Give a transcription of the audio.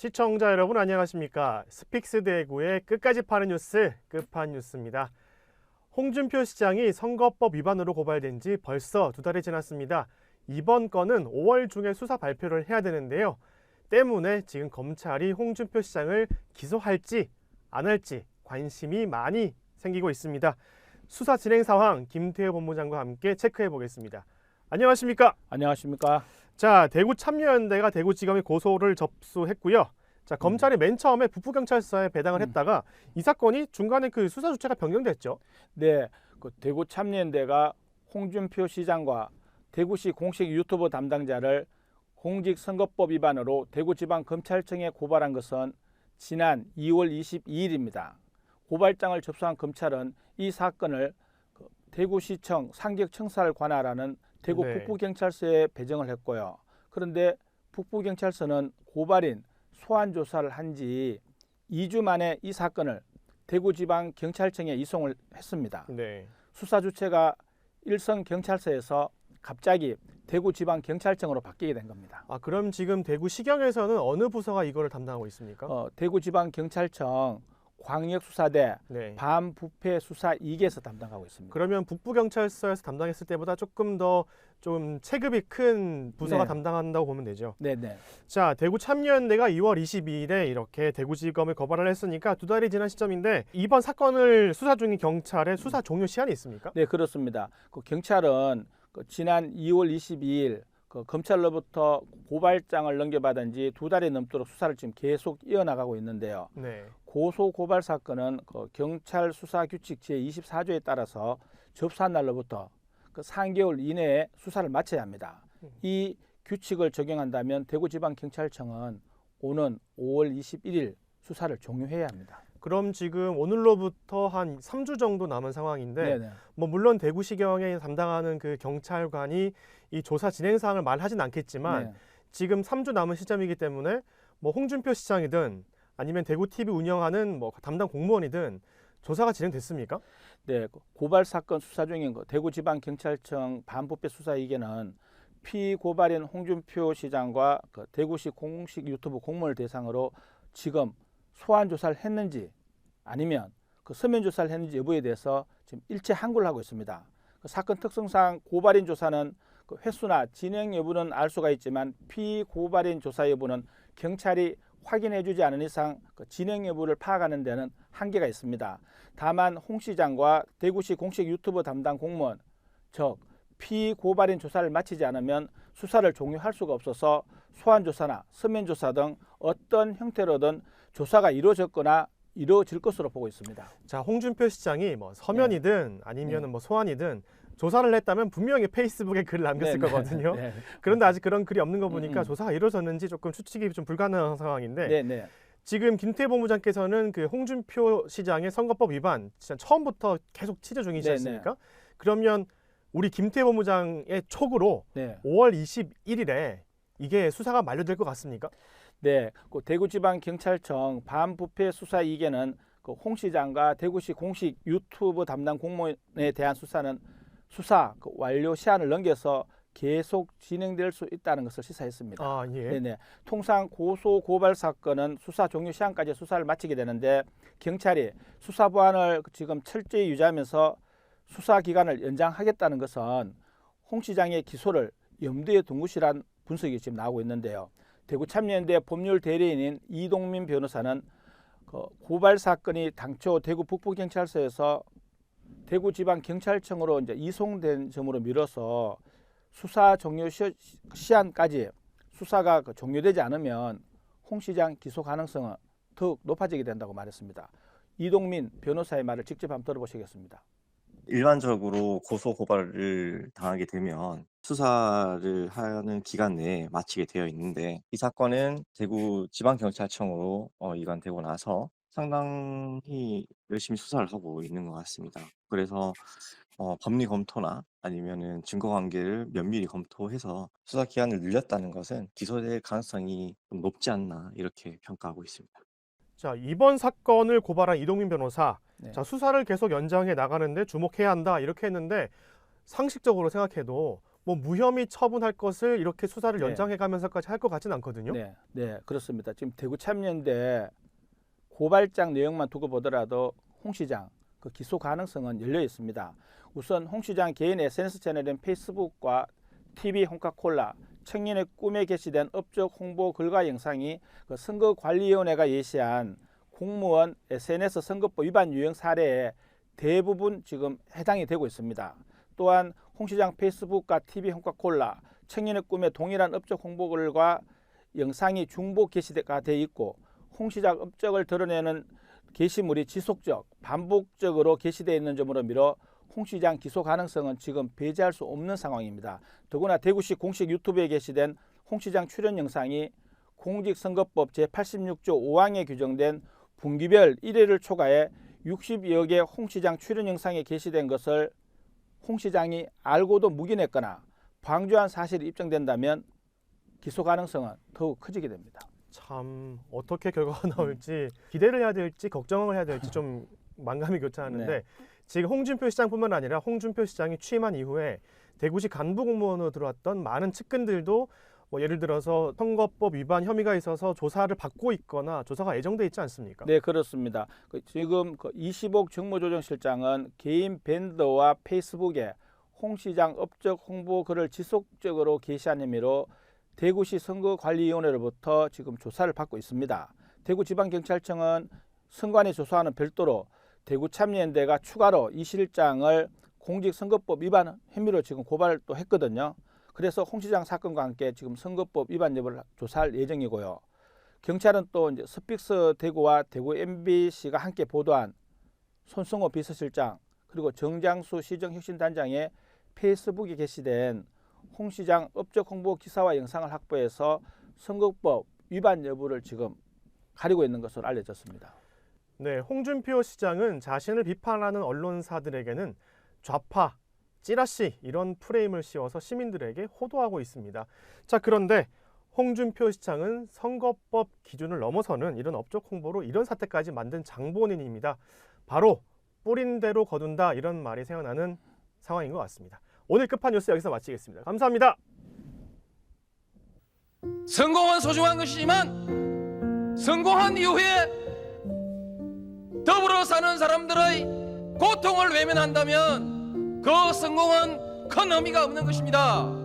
시청자 여러분 안녕하십니까? 스픽스 대구의 끝까지 파는 뉴스 끝판뉴스입니다. 홍준표 시장이 선거법 위반으로 고발된 지 벌써 2달이 지났습니다. 이번 건은 5월 중에 수사 발표를 해야 되는데요. 때문에 지금 검찰이 홍준표 시장을 기소할지 안 할지 관심이 많이 생기고 있습니다. 수사 진행 상황 김태호 본부장과 함께 체크해 보겠습니다. 안녕하십니까? 안녕하십니까? 자, 대구 참여연대가 대구지검에 고소를 접수했고요. 자, 검찰이 맨 처음에 북부경찰서에 배당을 했다가 이 사건이 중간에 그 수사 주체가 변경됐죠. 네, 그 대구 참여연대가 홍준표 시장과 대구시 공식 유튜브 담당자를 공직선거법 위반으로 대구지방검찰청에 고발한 것은 지난 2월 22일입니다. 고발장을 접수한 검찰은 이 사건을 대구시청 상격청사를 관할하는 대구 네. 북부경찰서에 배정을 했고요. 그런데 북부경찰서는 고발인 소환 조사를 한 지 2주 만에 이 사건을 대구지방경찰청에 이송을 했습니다. 네. 수사 주체가 일선경찰서에서 갑자기 대구지방경찰청으로 바뀌게 된 겁니다. 아, 그럼 지금 대구시경에서는 어느 부서가 이거를 담당하고 있습니까? 대구지방경찰청 광역수사대 네. 반부패수사 2개에서 담당하고 있습니다. 그러면 북부경찰서에서 담당했을 때보다 조금 더 좀 체급이 큰 부서가 네. 담당한다고 보면 되죠. 네네. 자, 대구 참여연대가 2월 22일에 이렇게 대구지검에 고발을 했으니까 2달이 지난 시점인데 이번 사건을 수사 중인 경찰의 수사 종료 시한이 있습니까? 네, 그렇습니다. 경찰은 지난 2월 22일 검찰로부터 고발장을 넘겨받은 지 2달이 넘도록 수사를 지금 계속 이어나가고 있는데요. 네. 고소 고발 사건은 경찰 수사 규칙 제24조에 따라서 접수한 날로부터 3개월 이내에 수사를 마쳐야 합니다. 이 규칙을 적용한다면 대구지방경찰청은 오는 5월 21일 수사를 종료해야 합니다. 그럼 지금 오늘로부터 한 3주 정도 남은 상황인데 네네. 뭐 물론 대구시경에 담당하는 그 경찰관이 이 조사 진행 사항을 말하진 않겠지만 네. 지금 3주 남은 시점이기 때문에 뭐 홍준표 시장이든 아니면 대구TV 운영하는 뭐 담당 공무원이든 조사가 진행됐습니까? 네, 고발 사건 수사 중인 대구지방경찰청 반부패 수사 2개는 피고발인 홍준표 시장과 대구시 공식 유튜브 공무원을 대상으로 지금 소환 조사를 했는지 아니면 서면 조사를 했는지 여부에 대해서 지금 일체 항고를 하고 있습니다. 사건 특성상 고발인 조사는 횟수나 진행 여부는 알 수가 있지만 피고발인 조사 여부는 경찰이 확인해주지 않은 이상 진행 여부를 파악하는 데는 한계가 있습니다. 다만 홍 시장과 대구시 공식 유튜브 담당 공무원, 즉 피고발인 조사를 마치지 않으면 수사를 종료할 수가 없어서 소환 조사나 서면 조사 등 어떤 형태로든 조사가 이루어졌거나 이루어질 것으로 보고 있습니다. 자, 홍준표 시장이 뭐 서면이든 아니면 뭐 소환이든 조사를 했다면 분명히 페이스북에 글을 남겼을 거거든요. 네. 그런데 아직 그런 글이 없는 거 보니까 조사가 이루어졌는지 조금 추측이 좀 불가능한 상황인데 네. 지금 김태호 본부장께서는 그 홍준표 시장의 선거법 위반 진짜 처음부터 계속 취재 중이지 않습니까? 그러면 우리 김태호 본부장의 촉으로 5월 21일에 이게 수사가 만료될 것 같습니까? 네, 대구지방경찰청 반부패 수사 2개는 홍 시장과 대구시 공식 유튜브 담당 공무원에 대한 수사는 수사 완료 시한을 넘겨서 계속 진행될 수 있다는 것을 시사했습니다. 아, 예. 네네. 통상 고소 고발 사건은 수사 종료 시한까지 수사를 마치게 되는데 경찰이 수사 보안을 지금 철저히 유지하면서 수사 기간을 연장하겠다는 것은 홍 시장의 기소를 염두에 둔 것이란 분석이 지금 나오고 있는데요. 대구 참여연대 법률 대리인인 이동민 변호사는 고발 사건이 당초 대구 북부경찰서에서 대구지방경찰청으로 이제 이송된 점으로 미뤄서 수사 종료 시한까지 수사가 종료되지 않으면 홍 시장 기소 가능성은 더욱 높아지게 된다고 말했습니다. 이동민 변호사의 말을 직접 한번 들어보시겠습니다. 일반적으로 고소 고발을 당하게 되면 수사를 하는 기간 내에 마치게 되어 있는데 이 사건은 대구지방경찰청으로 이관되고 나서 상당히 열심히 수사를 하고 있는 것 같습니다. 그래서 법리 검토나 아니면은 증거 관계를 면밀히 검토해서 수사 기한을 늘렸다는 것은 기소될 가능성이 좀 높지 않나 이렇게 평가하고 있습니다. 자, 이번 사건을 고발한 이동민 변호사, 네. 자, 수사를 계속 연장해 나가는데 주목해야 한다 이렇게 했는데 상식적으로 생각해도 뭐 무혐의 처분할 것을 이렇게 수사를 네. 연장해가면서까지 할 것 같지는 않거든요. 네, 네, 그렇습니다. 지금 대구 참여연대 고발장 내용만 두고 보더라도 홍 시장 그 기소 가능성은 열려 있습니다. 우선 홍 시장 개인 SNS 채널인 페이스북과 TV 홍카콜라 청년의 꿈에 게시된 업적 홍보 글과 영상이 그 선거관리위원회가 예시한 공무원 SNS 선거법 위반 유형 사례에 대부분 지금 해당이 되고 있습니다. 또한 홍 시장 페이스북과 TV 홍카콜라 청년의 꿈에 동일한 업적 홍보글과 영상이 중복 게시가 돼 있고 홍 시장 업적을 드러내는 게시물이 지속적, 반복적으로 게시되어 있는 점으로 미뤄 홍 시장 기소 가능성은 지금 배제할 수 없는 상황입니다. 더구나 대구시 공식 유튜브에 게시된 홍 시장 출연 영상이 공직선거법 제86조 5항에 규정된 분기별 1회를 초과해 60여 개 홍 시장 출연 영상에 게시된 것을 홍 시장이 알고도 묵인했거나 방조한 사실이 입증된다면 기소 가능성은 더욱 커지게 됩니다. 참 어떻게 결과가 나올지 기대를 해야 될지 걱정을 해야 될지 좀 만감이 교차하는데 네. 지금 홍준표 시장뿐만 아니라 홍준표 시장이 취임한 이후에 대구시 간부 공무원으로 들어왔던 많은 측근들도 뭐 예를 들어서 선거법 위반 혐의가 있어서 조사를 받고 있거나 조사가 예정돼 있지 않습니까? 네, 그렇습니다. 지금 이시복 정무조정실장은 개인 밴더와 페이스북에 홍 시장 업적 홍보 글을 지속적으로 게시한 혐의로 대구시 선거관리위원회로부터 지금 조사를 받고 있습니다. 대구지방경찰청은 선관위 조사와는 별도로 대구참여연대가 추가로 이 실장을 공직선거법 위반 혐의로 지금 고발을 또 했거든요. 그래서 홍 시장 사건과 함께 지금 선거법 위반 여부를 조사할 예정이고요. 경찰은 또 이제 스픽스 대구와 대구 MBC가 함께 보도한 손성호 비서실장 그리고 정장수 시정혁신단장의 페이스북에 게시된 홍 시장 업적 홍보 기사와 영상을 확보해서 선거법 위반 여부를 지금 가리고 있는 것으로 알려졌습니다. 네, 홍준표 시장은 자신을 비판하는 언론사들에게는 좌파, 찌라시 이런 프레임을 씌워서 시민들에게 호도하고 있습니다. 자, 그런데 홍준표 시장은 선거법 기준을 넘어서는 이런 업적 홍보로 이런 사태까지 만든 장본인입니다. 바로 뿌린 대로 거둔다 이런 말이 생각나는 상황인 것 같습니다. 오늘 급한 뉴스 여기서 마치겠습니다. 감사합니다. 성공은 소중한 것이지만 성공한 이후에 더불어 사는 사람들의 고통을 외면한다면 그 성공은 큰 의미가 없는 것입니다.